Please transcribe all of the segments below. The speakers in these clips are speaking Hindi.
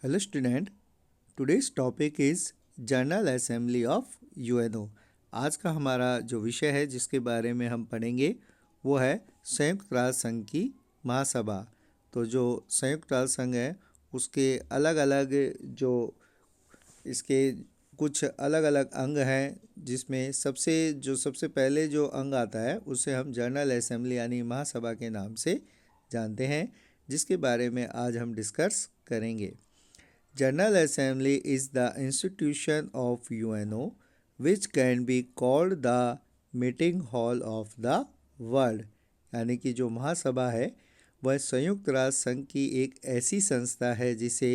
Hello student, today's topic is general assembly of UNO. आज का हमारा जो विषय है जिसके बारे में हम पढ़ेंगे वो है संयुक्त राष्ट्र संघ की महासभा। तो जो संयुक्त राष्ट्र संघ है उसके अलग अलग जो इसके कुछ अलग अलग अंग हैं, जिसमें सबसे पहले जो अंग आता है उसे हम जनरल असेंबली यानी महासभा के नाम से जानते हैं, जिसके बारे में आज हम डिस्कस करेंगे। General Assembly is the institution of UNO which can be called the meeting hall of the world। यानी कि जो महासभा है वह संयुक्त राष्ट्र संघ की एक ऐसी संस्था है जिसे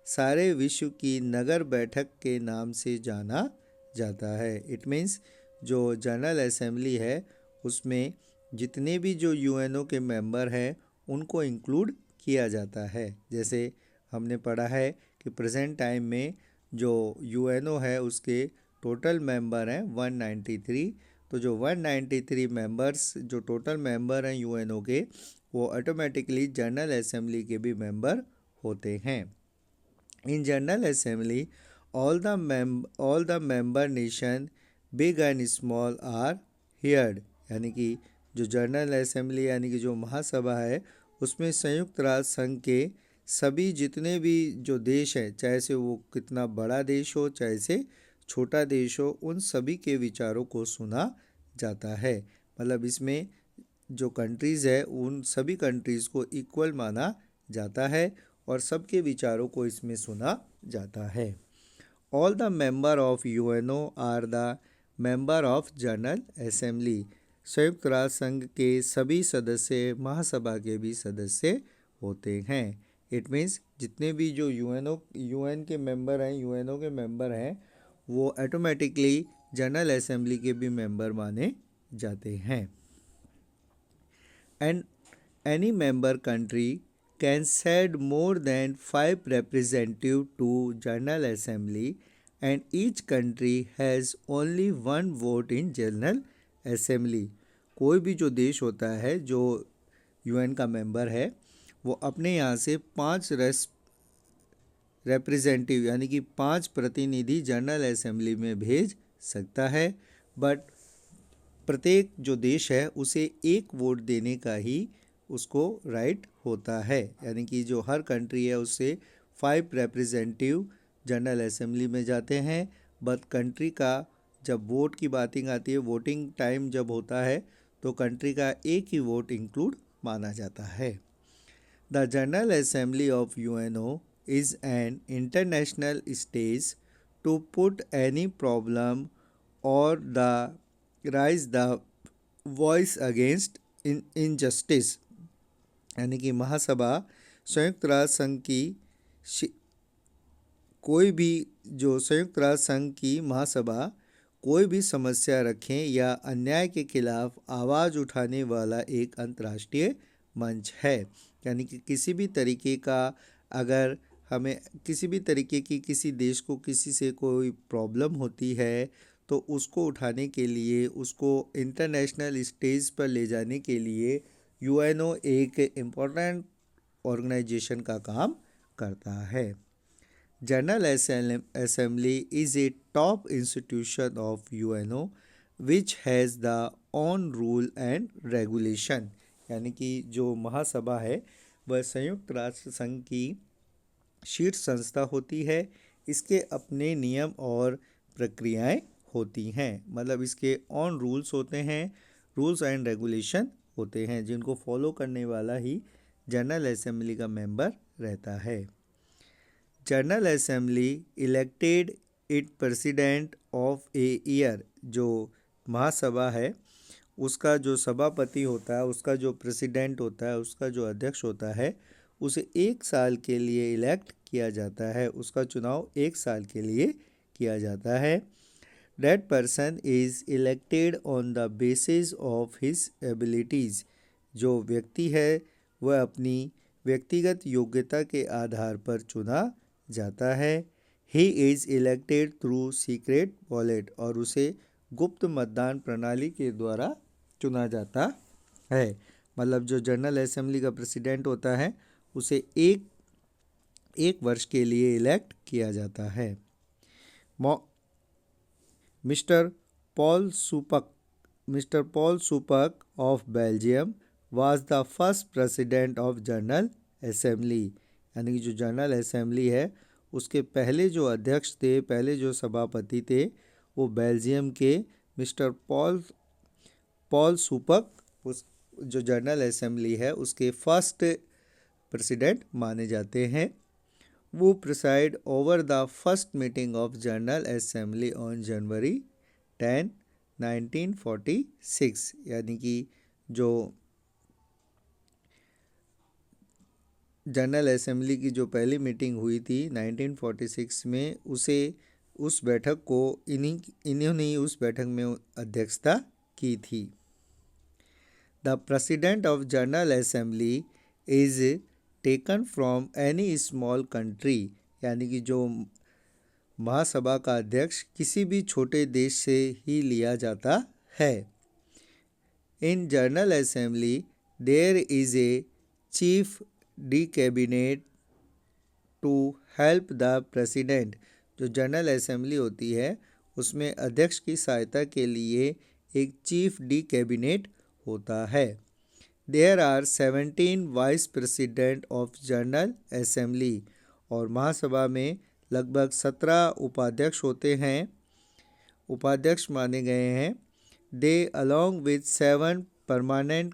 सारे विश्व की नगर बैठक के नाम से जाना जाता है। इट मीन्स जो जनरल असेंबली है उसमें जितने भी जो यूएनओ के मेंबर हैं उनको इंक्लूड किया जाता है। जैसे हमने पढ़ा है कि प्रेजेंट टाइम में जो यूएनओ है उसके टोटल मेंबर हैं 193। तो जो 193 मेंबर्स जो टोटल मेंबर हैं यूएनओ के, वो ऑटोमेटिकली जनरल असेंबली के भी मेंबर होते हैं। In General Assembly all the member nation big and small are heard. यानी कि जो जनरल असेंबली यानी कि जो महासभा है उसमें संयुक्त राष्ट्र संघ के सभी जितने भी जो देश हैं, चाहे से वो कितना बड़ा देश हो चाहे से छोटा देश हो, उन सभी के विचारों को सुना जाता है। मतलब इसमें जो कंट्रीज़ है उन सभी कंट्रीज़ को इक्वल माना जाता है और सबके विचारों को इसमें सुना जाता है। All the member of UNO are the member of general Assembly. संयुक्त राष्ट्र संघ के सभी सदस्य महासभा के भी सदस्य होते हैं। इट मीन्स जितने भी जो यूएन के मेंबर हैं, यूएनओ के मेंबर हैं, वो ऑटोमेटिकली जनरल असेंबली के भी मेंबर माने जाते हैं। And any member country can send more than 5 representative to General Assembly and each country has only 1 vote in General Assembly. कोई भी जो देश होता है जो यूएन का मेंबर है वो अपने यहाँ से 5 रिप्रेजेंटेटिव यानी कि 5 प्रतिनिधि जनरल असेंबली में भेज सकता है, बट प्रत्येक जो देश है उसे एक वोट देने का ही उसको राइट होता है। यानी कि जो हर कंट्री है उससे 5 रिप्रेजेंटेटिव जनरल असेंबली में जाते हैं, बट कंट्री का जब वोट की बातिंग आती है, वोटिंग टाइम जब होता है, तो कंट्री का एक ही वोट इंक्लूड माना जाता है। The General Assembly of UNO is an international stage to put any problem or raise the voice against injustice। यानी कि महासभा संयुक्त राष्ट्र संघ की कोई भी जो संयुक्त राष्ट्र संघ की महासभा कोई भी समस्या रखें या अन्याय के खिलाफ आवाज़ उठाने वाला एक अंतर्राष्ट्रीय मंच है। यानी कि किसी भी तरीके का अगर हमें किसी भी तरीके की किसी देश को किसी से कोई प्रॉब्लम होती है तो उसको उठाने के लिए, उसको इंटरनेशनल स्टेज पर ले जाने के लिए यूएनओ एक इम्पोर्टेंट ऑर्गेनाइजेशन का काम करता है। General assembly is a top institution of UNO which has the on rule and regulation. यानी कि जो महासभा है वह संयुक्त राष्ट्र संघ की शीर्ष संस्था होती है। इसके अपने नियम और प्रक्रियाएं होती हैं। मतलब इसके ऑन रूल्स होते हैं, रूल्स एंड रेगुलेशन होते हैं, जिनको फॉलो करने वाला ही जनरल असेंबली का मेंबर रहता है। General assembly elected it president of a year. जो महासभा है उसका जो सभापति होता है, उसका जो प्रेसिडेंट होता है, उसका जो अध्यक्ष होता है, उसे 1 साल के लिए इलेक्ट किया जाता है। उसका चुनाव 1 साल के लिए किया जाता है। That person is elected on the basis of his abilities. जो व्यक्ति है वह अपनी व्यक्तिगत योग्यता के आधार पर चुना जाता है। He is elected through secret ballot. और उसे गुप्त मतदान प्रणाली के द्वारा चुना जाता है। मतलब जो जनरल असेंबली का प्रेसिडेंट होता है उसे 1 1 वर्ष के लिए इलेक्ट किया जाता है। Mister Paul Spaak mister Paul Spaak of Belgium was the first president of general assembly, यानी कि जो जनरल असेंबली है उसके पहले जो अध्यक्ष थे, पहले जो सभापति थे, वो बेल्जियम के मिस्टर पॉल सुपक, उस जो जनरल असेंबली है उसके फर्स्ट प्रेसिडेंट माने जाते हैं। वो preside over the first meeting of general assembly on January 10, 1946, यानी कि जो जनरल असेंबली की जो पहली मीटिंग हुई थी 1946 में, उस बैठक को इन्होंने उस बैठक में अध्यक्षता की थी। The president of general Assembly is taken from any small country, यानी कि जो महासभा का अध्यक्ष किसी भी छोटे देश से ही लिया जाता है। In General Assembly there is a chief de cabinet to help the president. जो जनरल असेंबली होती है उसमें अध्यक्ष की सहायता के लिए एक चीफ डी कैबिनेट होता है। There are 17 vice president of general Assembly, और महासभा में लगभग 17 उपाध्यक्ष होते हैं, उपाध्यक्ष माने गए हैं। They along with 7 permanent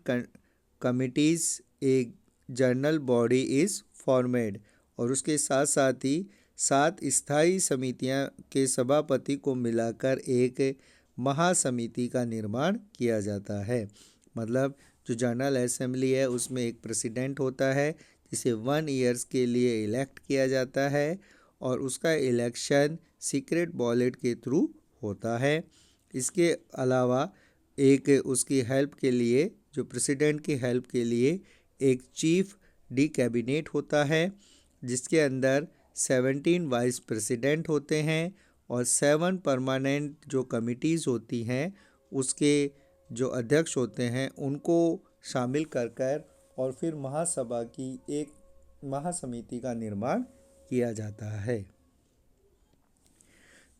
committees a general body is formed, और उसके साथ साथ ही 7 स्थायी समितियां के सभापति को मिलाकर एक महासमिति का निर्माण किया जाता है। मतलब जो जनरल असेंबली है उसमें एक प्रेसिडेंट होता है जिसे 1 ईयर्स के लिए इलेक्ट किया जाता है, और उसका इलेक्शन सीक्रेट बैलेट के थ्रू होता है। इसके अलावा एक उसकी हेल्प के लिए, जो प्रेसिडेंट की हेल्प के लिए एक चीफ डी कैबिनेट होता है जिसके अंदर 17 वाइस प्रेसिडेंट होते हैं और 7 परमानेंट जो कमिटीज़ होती हैं उसके जो अध्यक्ष होते हैं उनको शामिल कर और फिर महासभा की एक महासमिति का निर्माण किया जाता है।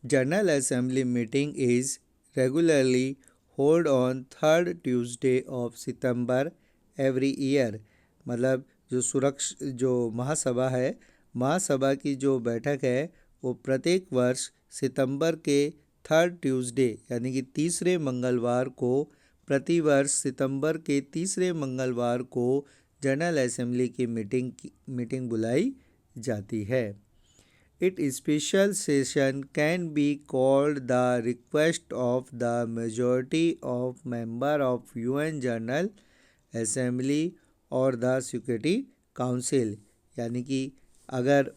General assembly meeting is regularly hold on 3rd Tuesday of September every year. मतलब जो महासभा है, महासभा की जो बैठक है वो प्रत्येक वर्ष सितंबर के 3rd ट्यूसडे यानी कि तीसरे मंगलवार को, प्रतिवर्ष सितंबर के तीसरे मंगलवार को जनरल असेंबली की मीटिंग बुलाई जाती है। It special session can be called the request of the majority of member of UN general Assembly और द सिक्योरिटी काउंसिल, यानी कि अगर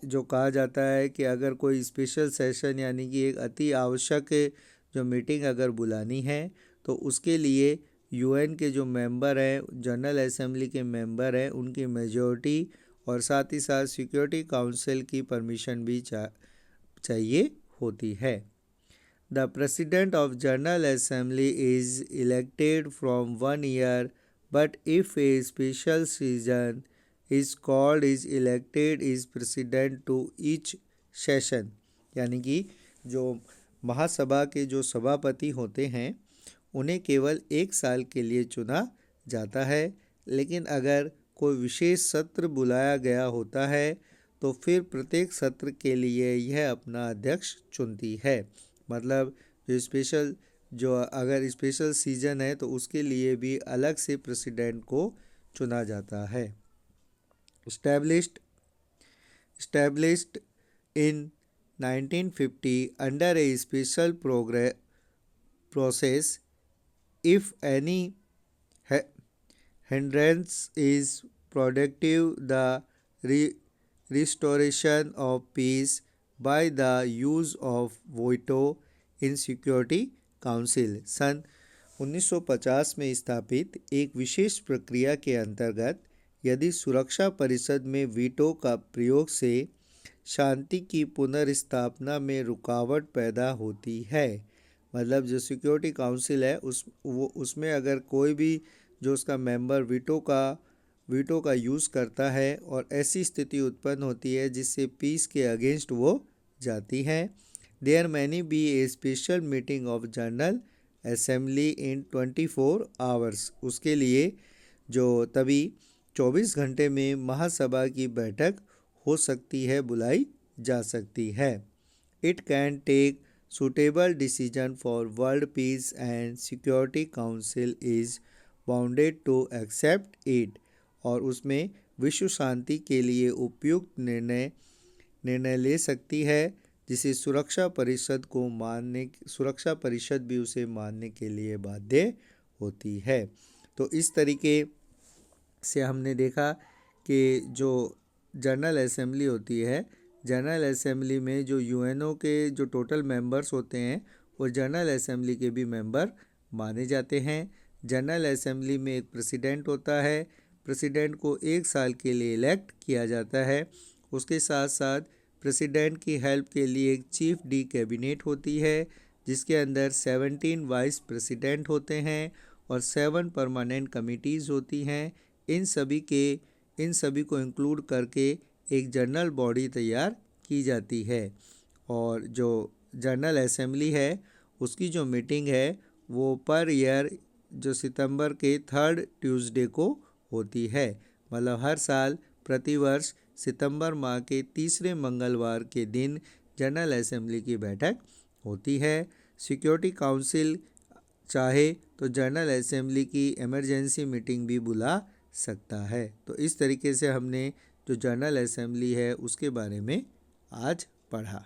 जो कहा जाता है कि अगर कोई स्पेशल सेशन यानी कि एक अति आवश्यक जो मीटिंग अगर बुलानी है तो उसके लिए यूएन के जो मेंबर हैं, जनरल असेंबली के मेंबर हैं, उनकी मेजॉरिटी और साथ ही साथ सिक्योरिटी काउंसिल की परमिशन भी चाहिए होती है। The president of general Assembly is elected from 1 year, but if a special season is called is elected is president to each session, यानी कि जो महासभा के जो सभापति होते हैं उन्हें केवल 1 साल के लिए चुना जाता है, लेकिन अगर कोई विशेष सत्र बुलाया गया होता है तो फिर प्रत्येक सत्र के लिए यह अपना अध्यक्ष चुनती है। मतलब जो अगर स्पेशल सीजन है तो उसके लिए भी अलग से प्रेसिडेंट को चुना जाता है। established in 1950 under a special process, if any hindrance is productive the restoration of peace by the use of veto in security council। सन 1950 में स्थापित एक विशेष प्रक्रिया के अंतर्गत यदि सुरक्षा परिषद में वीटो का प्रयोग से शांति की पुनर्स्थापना में रुकावट पैदा होती है, मतलब जो सिक्योरिटी काउंसिल है उसमें अगर कोई भी जो उसका मेंबर वीटो का वीटो का यूज़ करता है और ऐसी स्थिति उत्पन्न होती है जिससे पीस के अगेंस्ट वो जाती है। There many be a special meeting of general Assembly in 24 hours. उसके लिए जो तभी 24 घंटे में महासभा की बैठक हो सकती है, बुलाई जा सकती है। It can take suitable decision for world peace and security council is bounded to accept it। और उसमें विश्व शांति के लिए उपयुक्त निर्णय ले सकती है जिसे सुरक्षा परिषद भी उसे मानने के लिए बाध्य होती है। तो इस तरीके से हमने देखा कि जो जनरल असेंबली होती है, जनरल असेंबली में जो यूएनओ के जो टोटल मेंबर्स होते हैं वो जनरल असेंबली के भी मेंबर माने जाते हैं। जनरल असेंबली में एक प्रेसिडेंट होता है, प्रेसिडेंट को 1 साल के लिए इलेक्ट किया जाता है। उसके साथ साथ प्रेसिडेंट की हेल्प के लिए एक चीफ डी कैबिनेट होती है जिसके अंदर 17 वाइस प्रेसिडेंट होते हैं और 7 परमानेंट कमिटीज़ होती हैं। इन सभी को इंक्लूड करके एक जनरल बॉडी तैयार की जाती है। और जो जनरल असेंबली है उसकी जो मीटिंग है वो पर ईयर जो सितंबर के 3rd ट्यूसडे को होती है। मतलब हर साल प्रतिवर्ष सितंबर माह के तीसरे मंगलवार के दिन जनरल असेंबली की बैठक होती है। सिक्योरिटी काउंसिल चाहे तो जनरल असेंबली की इमरजेंसी मीटिंग भी बुला सकता है। तो इस तरीके से हमने जो जनरल असेंबली है उसके बारे में आज पढ़ा।